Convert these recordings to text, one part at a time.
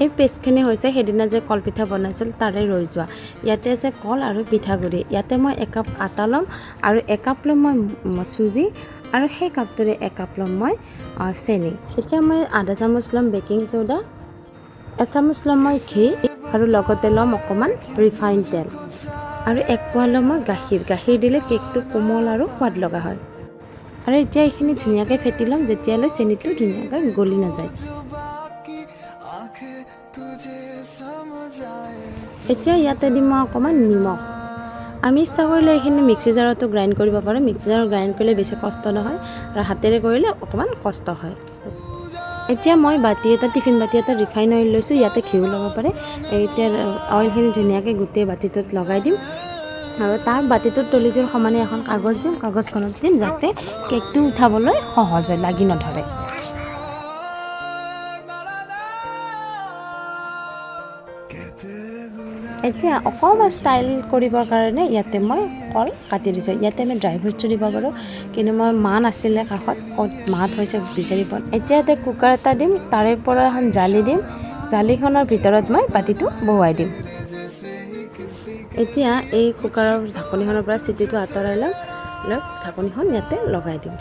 এই পেষ্টখিনি হৈছে সেইদিনা যে কলপিঠা বনাইছিল তাৰে ৰৈ যোৱা। ইয়াতে আছে কল আৰু পিঠাগুড়ি। ইয়াতে মই 1 কাপ আটা ল'ম আৰু 1 কাপ ল'ম মই চুজি আৰু সেই কাপটোৰে 1 কাপ ল'ম মই চেনি। এতিয়া মই আধা চামুচ ল'ম বেকিং চ'ডা, 1 চামুচ ল'ম মই ঘি আৰু লগতে ল'ম অকণমান ৰিফাইন তেল আৰু 1 পোৱা ল'ম মই গাখীৰ। গাখীৰ দিলে কেকটো কোমল আৰু সোৱাদ লগা হয়। আৰু এতিয়া এইখিনি ধুনীয়াকৈ ফেটি ল'ম যেতিয়ালৈ চেনিটো ধুনীয়াকৈ গলি নাযায়। এতিয়া ইয়াতে দিম মই অকণমান নিমখ। আমি ইচ্ছা কৰিলে এইখিনি মিক্সি জাৰতো গ্ৰাইণ্ড কৰিব পাৰোঁ। মিক্সি জাৰত গ্ৰাইণ্ড কৰিলে বেছি কষ্ট নহয় আৰু হাতেৰে কৰিলে অকণমান কষ্ট হয়। এতিয়া মই টিফিন বাতি এটা ৰিফাইন অইল লৈছোঁ। ইয়াতে ঘিউ ল'ব পাৰে। এতিয়া অইলখিনি ধুনীয়াকৈ গোটেই বাতিটোত লগাই দিম আৰু তাৰ বাতিটোৰ তলিটোৰ সমানে এখন কাগজ দিম। কাগজখনত দিম যাতে কেকটো উঠাবলৈ সহজ হয়, লাগি নধৰে। এতিয়া অকণমান ষ্টাইল কৰিবৰ কাৰণে ইয়াতে মই কল কাটি দিছোঁ। ইয়াতে আমি ড্ৰাই ফ্ৰুটছো দিব পাৰোঁ, কিন্তু মই মা নাছিলে কাষত, ক'ত মা থৈছে বিচাৰি পোৱা। এতিয়া ইয়াতে কুকাৰ এটা দিম, তাৰে পৰা এখন জালি দিম। জালিখনৰ ভিতৰত মই বাতিটো বহুৱাই দিম। এতিয়া এই কুকাৰৰ ঢাকনিখনৰ পৰা চিটিটো আঁতৰাই ল'ম, ঢাকনিখন ইয়াতে লগাই দিম।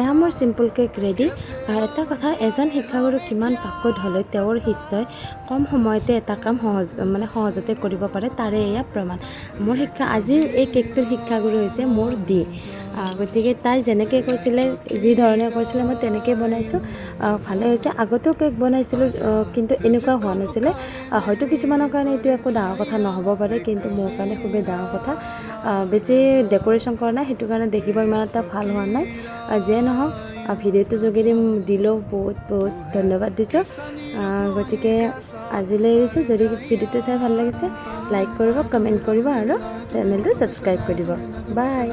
এয়া মোৰ চিম্পল কেক ৰেডি। আৰু এটা কথা, এজন শিক্ষাগুৰু কিমান পাকৈত হ'লে তেওঁৰ শিষ্যই কম সময়তে এটা কাম সহজতে কৰিব পাৰে, তাৰে এয়া প্ৰমাণ। মোৰ আজিৰ এই কেকটোৰ শিক্ষাগুৰু হৈছে মোৰ দি। গতিকে তাই যেনেকৈ কৈছিলে, যি ধৰণে কৈছিলে মই তেনেকৈ বনাইছোঁ। ভালে হৈছে। আগতেও কেক বনাইছিলোঁ, কিন্তু এনেকুৱা হোৱা নাছিলে। হয়তো কিছুমানৰ কাৰণে এইটো একো ডাঙৰ কথা নহ'ব পাৰে, কিন্তু মোৰ কাৰণে খুবেই ডাঙৰ কথা। বেছি ডেক'ৰেশ্যন কৰা নাই, সেইটো কাৰণে দেখিব ইমান এটা ভাল হোৱা নাই। যিয়ে নহওক, ভিডিঅ'টো যোগেদি দিলেও বহুত বহুত ধন্যবাদ দিছোঁ। গতিকে আজিলৈ এৰিছোঁ। যদি ভিডিঅ'টো চাই ভাল লাগিছে লাইক কৰিব, কমেণ্ট কৰিব আৰু চেনেলটো ছাবস্ক্ৰাইব কৰিব। বাই।